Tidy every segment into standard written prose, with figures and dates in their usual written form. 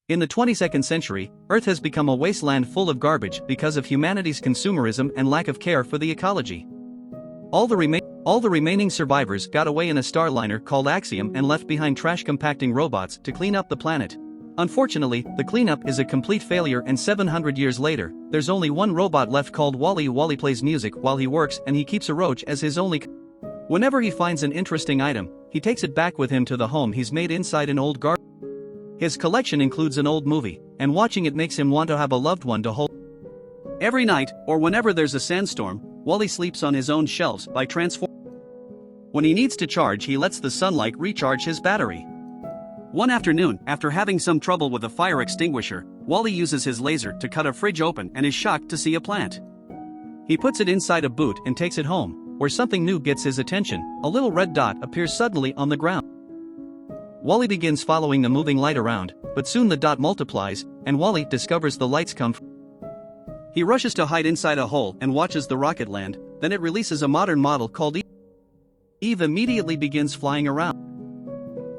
In the 22nd century, Earth has become a wasteland full of garbage because of humanity's consumerism and lack of care for the ecology. All the remaining survivors got away in a starliner called Axiom and left behind trash compacting robots to clean up the planet. Unfortunately, the cleanup is a complete failure, and 700 years later, there's only one robot left called Wally. Wally plays music while he works, and he keeps a roach as his only. Whenever he finds an interesting item, he takes it back with him to the home he's made inside an old garbage. His collection includes an old movie, and watching it makes him want to have a loved one to hold. Every night, or whenever there's a sandstorm, Wally sleeps on his own shelves by transforming. When he needs to charge, he lets the sunlight recharge his battery. One afternoon, after having some trouble with a fire extinguisher, Wally uses his laser to cut a fridge open and is shocked to see a plant. He puts it inside a boot and takes it home, where something new gets his attention. A little red dot appears suddenly on the ground. Wally begins following the moving light around, but soon the dot multiplies, and Wally discovers the lights come from. He rushes to hide inside a hole and watches the rocket land. Then it releases a modern model called Eve. Eve immediately begins flying around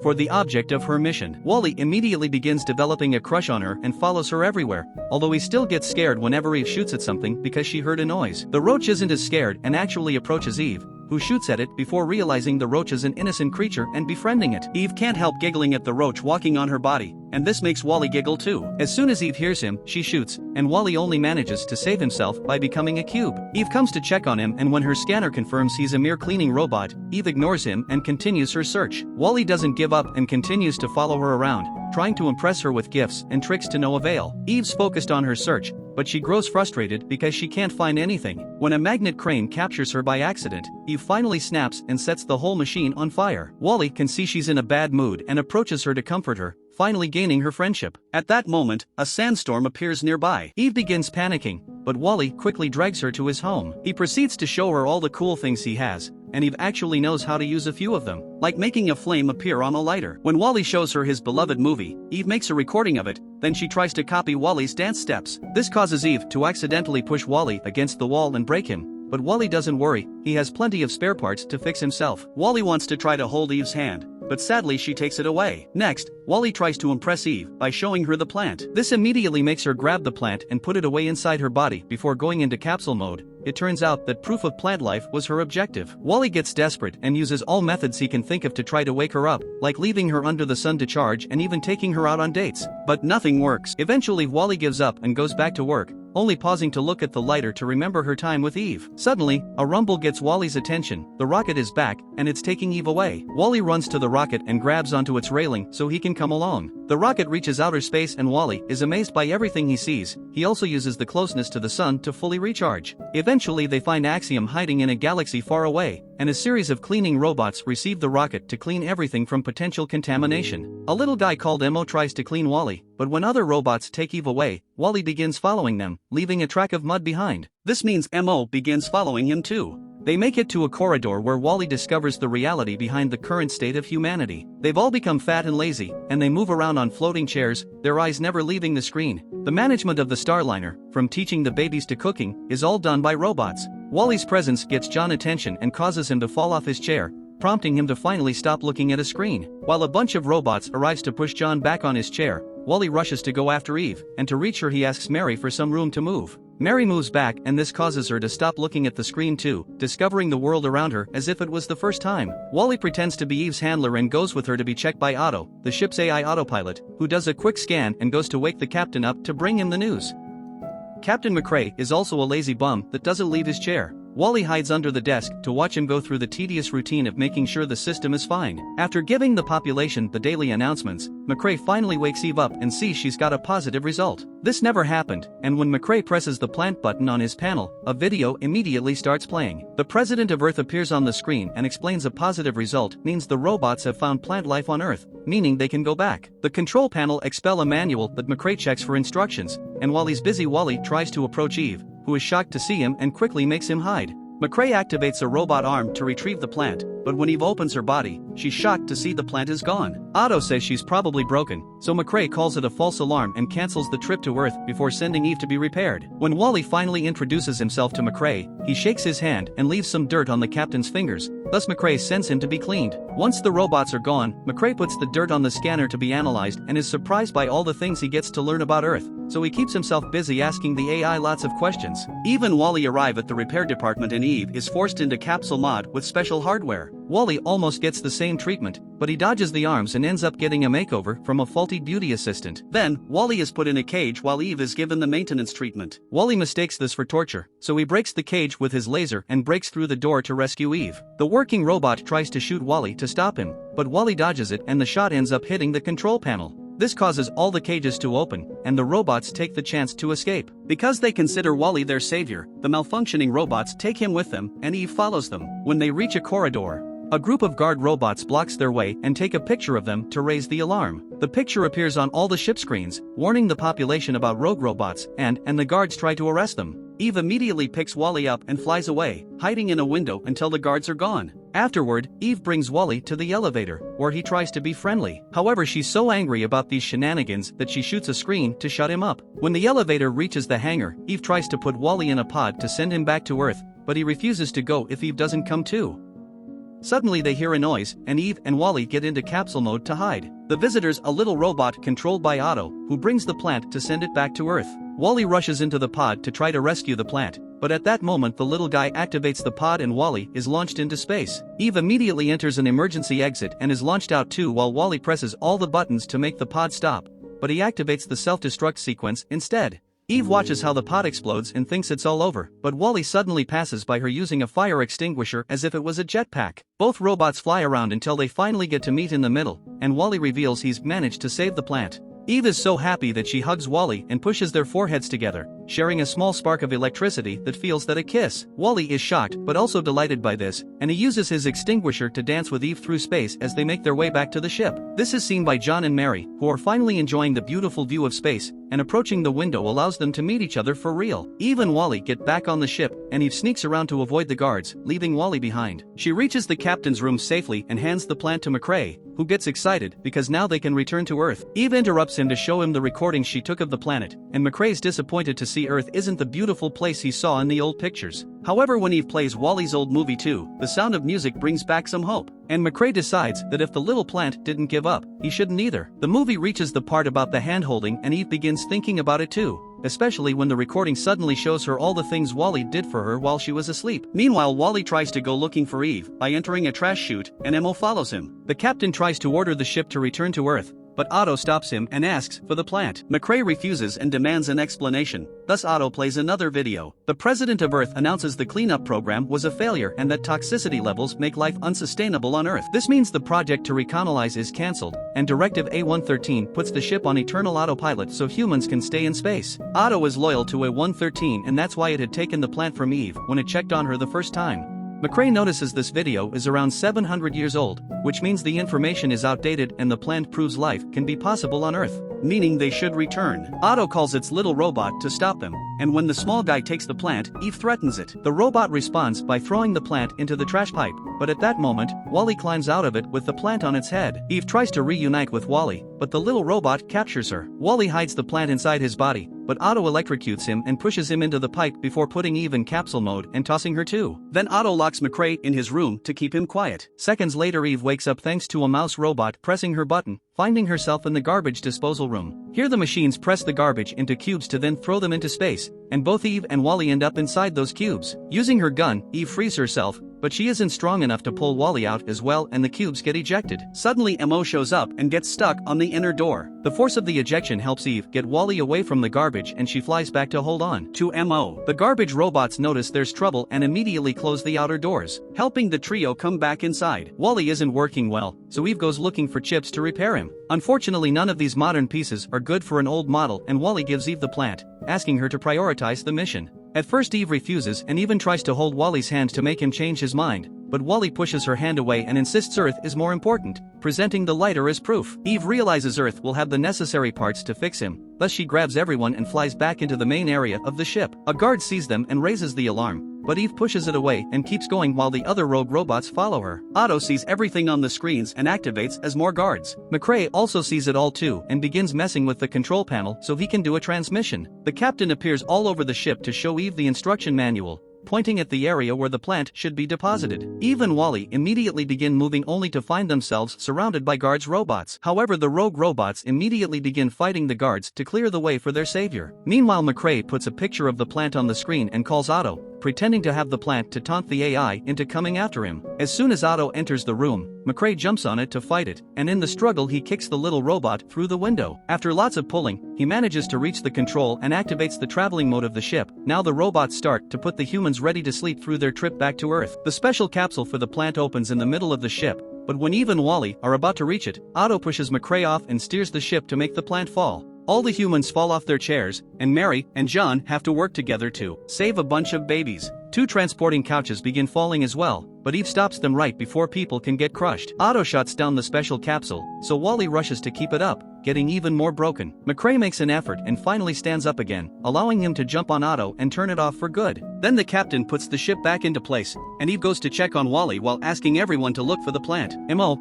for the object of her mission. Wally immediately begins developing a crush on her and follows her everywhere, although he still gets scared whenever Eve shoots at something because she heard a noise. The roach isn't as scared and actually approaches Eve, who shoots at it before realizing the roach is an innocent creature and befriending it. Eve can't help giggling at the roach walking on her body, and this makes Wally giggle too. As soon as Eve hears him, she shoots, and Wally only manages to save himself by becoming a cube. Eve comes to check on him, and when her scanner confirms he's a mere cleaning robot, Eve ignores him and continues her search. Wally doesn't give up and continues to follow her around, trying to impress her with gifts and tricks to no avail. Eve's focused on her search, but she grows frustrated because she can't find anything. When a magnet crane captures her by accident, Eve finally snaps and sets the whole machine on fire. Wally can see she's in a bad mood and approaches her to comfort her, finally gaining her friendship. At that moment, a sandstorm appears nearby. Eve begins panicking, but Wally quickly drags her to his home. He proceeds to show her all the cool things he has, and Eve actually knows how to use a few of them, like making a flame appear on a lighter. When Wally shows her his beloved movie, Eve makes a recording of it, then she tries to copy Wally's dance steps. This causes Eve to accidentally push Wally against the wall and break him, but Wally doesn't worry, he has plenty of spare parts to fix himself. Wally wants to try to hold Eve's hand, but sadly she takes it away. Next, Wally tries to impress Eve by showing her the plant. This immediately makes her grab the plant and put it away inside her body before going into capsule mode. It turns out that proof of plant life was her objective. Wally gets desperate and uses all methods he can think of to try to wake her up, like leaving her under the sun to charge and even taking her out on dates. But nothing works. Eventually Wally gives up and goes back to work, only pausing to look at the lighter to remember her time with Eve. Suddenly, a rumble gets Wally's attention. The rocket is back, and it's taking Eve away. Wally runs to the rocket and grabs onto its railing so he can come along. The rocket reaches outer space and Wally is amazed by everything he sees. He also uses the closeness to the sun to fully recharge. Eventually they find Axiom hiding in a galaxy far away, and a series of cleaning robots receive the rocket to clean everything from potential contamination. A little guy called Mo tries to clean Wally, but when other robots take Eve away, Wally begins following them, leaving a track of mud behind. This means Mo begins following him too. They make it to a corridor where Wally discovers the reality behind the current state of humanity. They've all become fat and lazy, and they move around on floating chairs, their eyes never leaving the screen. The management of the Starliner, from teaching the babies to cooking, is all done by robots. Wally's presence gets John attention and causes him to fall off his chair, prompting him to finally stop looking at a screen. While a bunch of robots arrives to push John back on his chair, Wally rushes to go after Eve, and to reach her he asks Mary for some room to move. Mary moves back and this causes her to stop looking at the screen too, discovering the world around her as if it was the first time. Wally pretends to be Eve's handler and goes with her to be checked by Otto, the ship's AI autopilot, who does a quick scan and goes to wake the captain up to bring him the news. Captain McRae is also a lazy bum that doesn't leave his chair. Wally hides under the desk to watch him go through the tedious routine of making sure the system is fine. After giving the population the daily announcements, McRae finally wakes Eve up and sees she's got a positive result. This never happened, and when McRae presses the plant button on his panel, a video immediately starts playing. The president of Earth appears on the screen and explains a positive result means the robots have found plant life on Earth, meaning they can go back. The control panel expels a manual that McRae checks for instructions, and while he's busy Wally tries to approach Eve, who is shocked to see him and quickly makes him hide. McCrae activates a robot arm to retrieve the plant, but when Eve opens her body, she's shocked to see the plant is gone. Otto says she's probably broken, so McCrae calls it a false alarm and cancels the trip to Earth before sending Eve to be repaired. When Wally finally introduces himself to McCrae, he shakes his hand and leaves some dirt on the captain's fingers, thus McCrae sends him to be cleaned. Once the robots are gone, McCrae puts the dirt on the scanner to be analyzed and is surprised by all the things he gets to learn about Earth, so he keeps himself busy asking the AI lots of questions. Eve and Wally arrive at the repair department and Eve is forced into capsule mod with special hardware. Wally almost gets the same treatment, but he dodges the arms and ends up getting a makeover from a faulty beauty assistant. Then, Wally is put in a cage while Eve is given the maintenance treatment. Wally mistakes this for torture, so he breaks the cage with his laser and breaks through the door to rescue Eve. The working robot tries to shoot Wally to stop him, but Wally dodges it and the shot ends up hitting the control panel. This causes all the cages to open, and the robots take the chance to escape. Because they consider Wally their savior, the malfunctioning robots take him with them, and Eve follows them. When they reach a corridor, a group of guard robots blocks their way and take a picture of them to raise the alarm. The picture appears on all the ship screens, warning the population about rogue robots, and the guards try to arrest them. Eve immediately picks Wally up and flies away, hiding in a window until the guards are gone. Afterward, Eve brings Wally to the elevator, where he tries to be friendly. However, she's so angry about these shenanigans that she shoots a screen to shut him up. When the elevator reaches the hangar, Eve tries to put Wally in a pod to send him back to Earth, but he refuses to go if Eve doesn't come too. Suddenly they hear a noise, and Eve and Wally get into capsule mode to hide. The visitor's a little robot controlled by Otto, who brings the plant to send it back to Earth. Wally rushes into the pod to try to rescue the plant, but at that moment the little guy activates the pod and Wally is launched into space. Eve immediately enters an emergency exit and is launched out too while Wally presses all the buttons to make the pod stop, but he activates the self-destruct sequence instead. Eve watches how the pod explodes and thinks it's all over, but Wally suddenly passes by her using a fire extinguisher as if it was a jetpack. Both robots fly around until they finally get to meet in the middle, and Wally reveals he's managed to save the plant. Eve is so happy that she hugs Wally and pushes their foreheads together, sharing a small spark of electricity that feels that a kiss. Wally is shocked but also delighted by this, and he uses his extinguisher to dance with Eve through space as they make their way back to the ship. This is seen by John and Mary, who are finally enjoying the beautiful view of space, and approaching the window allows them to meet each other for real. Eve and Wally get back on the ship, and Eve sneaks around to avoid the guards, leaving Wally behind. She reaches the captain's room safely and hands the plant to McCrae, who gets excited because now they can return to Earth. Eve interrupts him to show him the recordings she took of the planet, and McCrae's disappointed to see Earth isn't the beautiful place he saw in the old pictures. However, when Eve plays Wally's old movie too, the sound of music brings back some hope, and McCrae decides that if the little plant didn't give up, he shouldn't either. The movie reaches the part about the hand-holding and Eve begins thinking about it too, especially when the recording suddenly shows her all the things Wally did for her while she was asleep. Meanwhile, Wally tries to go looking for Eve by entering a trash chute, and Emo follows him. The captain tries to order the ship to return to Earth, but Otto stops him and asks for the plant. McCrae refuses and demands an explanation. Thus Otto plays another video. The president of Earth announces the cleanup program was a failure and that toxicity levels make life unsustainable on Earth. This means the project to recolonize is cancelled, and Directive A113 puts the ship on eternal autopilot so humans can stay in space. Otto is loyal to A113 and that's why it had taken the plant from Eve when it checked on her the first time. McCrae notices this video is around 700 years old, which means the information is outdated and the plant proves life can be possible on Earth, meaning they should return. Otto calls its little robot to stop them, and when the small guy takes the plant, Eve threatens it. The robot responds by throwing the plant into the trash pipe, but at that moment, Wally climbs out of it with the plant on its head. Eve tries to reunite with Wally, but the little robot captures her. Wally hides the plant inside his body, but Otto electrocutes him and pushes him into the pipe before putting Eve in capsule mode and tossing her too. Then Otto locks McCrae in his room to keep him quiet. Seconds later, Eve wakes up thanks to a mouse robot pressing her button, finding herself in the garbage disposal room. Here the machines press the garbage into cubes to then throw them into space, and both Eve and Wally end up inside those cubes. Using her gun, Eve frees herself, but she isn't strong enough to pull Wally out as well and the cubes get ejected. Suddenly Mo shows up and gets stuck on the inner door. The force of the ejection helps Eve get Wally away from the garbage and she flies back to hold on to Mo. The garbage robots notice there's trouble and immediately close the outer doors, helping the trio come back inside. Wally isn't working well, so Eve goes looking for chips to repair him. Unfortunately, none of these modern pieces are good for an old model and Wally gives Eve the plant, asking her to prioritize the mission. At first Eve refuses and even tries to hold Wally's hand to make him change his mind, but Wally pushes her hand away and insists Earth is more important, presenting the lighter as proof. Eve realizes Earth will have the necessary parts to fix him, thus she grabs everyone and flies back into the main area of the ship. A guard sees them and raises the alarm, but Eve pushes it away and keeps going while the other rogue robots follow her. Otto sees everything on the screens and activates as more guards. McCrae also sees it all too and begins messing with the control panel so he can do a transmission. The captain appears all over the ship to show Eve the instruction manual, pointing at the area where the plant should be deposited. Eve and Wally immediately begin moving only to find themselves surrounded by guards robots. However, the rogue robots immediately begin fighting the guards to clear the way for their savior. Meanwhile, McCrae puts a picture of the plant on the screen and calls Otto, pretending to have the plant to taunt the AI into coming after him. As soon as Otto enters the room, McCrae jumps on it to fight it, and in the struggle he kicks the little robot through the window. After lots of pulling, he manages to reach the control and activates the traveling mode of the ship. Now the robots start to put the humans ready to sleep through their trip back to Earth. The special capsule for the plant opens in the middle of the ship, but when Eve and Wally are about to reach it, Otto pushes McCrae off and steers the ship to make the plant fall. All the humans fall off their chairs, and Mary and John have to work together to save a bunch of babies. 2 transporting couches begin falling as well, but Eve stops them right before people can get crushed. Otto shuts down the special capsule, so Wally rushes to keep it up, getting even more broken. McCrae makes an effort and finally stands up again, allowing him to jump on Otto and turn it off for good. Then the captain puts the ship back into place, and Eve goes to check on Wally while asking everyone to look for the plant.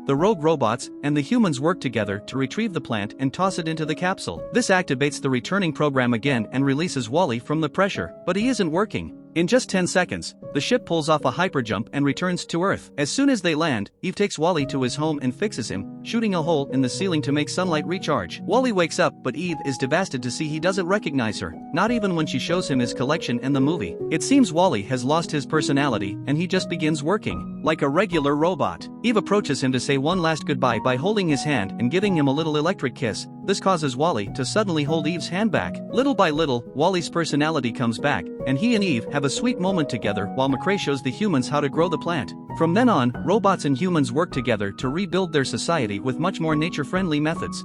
The rogue robots and the humans work together to retrieve the plant and toss it into the capsule. This activates the returning program again and releases Wally from the pressure, but he isn't working. In just 10 seconds, the ship pulls off a hyperjump and returns to Earth. As soon as they land, Eve takes Wally to his home and fixes him, shooting a hole in the ceiling to make sunlight recharge. Wally wakes up, but Eve is devastated to see he doesn't recognize her, not even when she shows him his collection in the movie. It seems Wally has lost his personality and he just begins working like a regular robot. Eve approaches him to say one last goodbye by holding his hand and giving him a little electric kiss. This causes Wally to suddenly hold Eve's hand back. Little by little, Wally's personality comes back, and he and Eve have a sweet moment together while McCrae shows the humans how to grow the plant. From then on, robots and humans work together to rebuild their society with much more nature-friendly methods.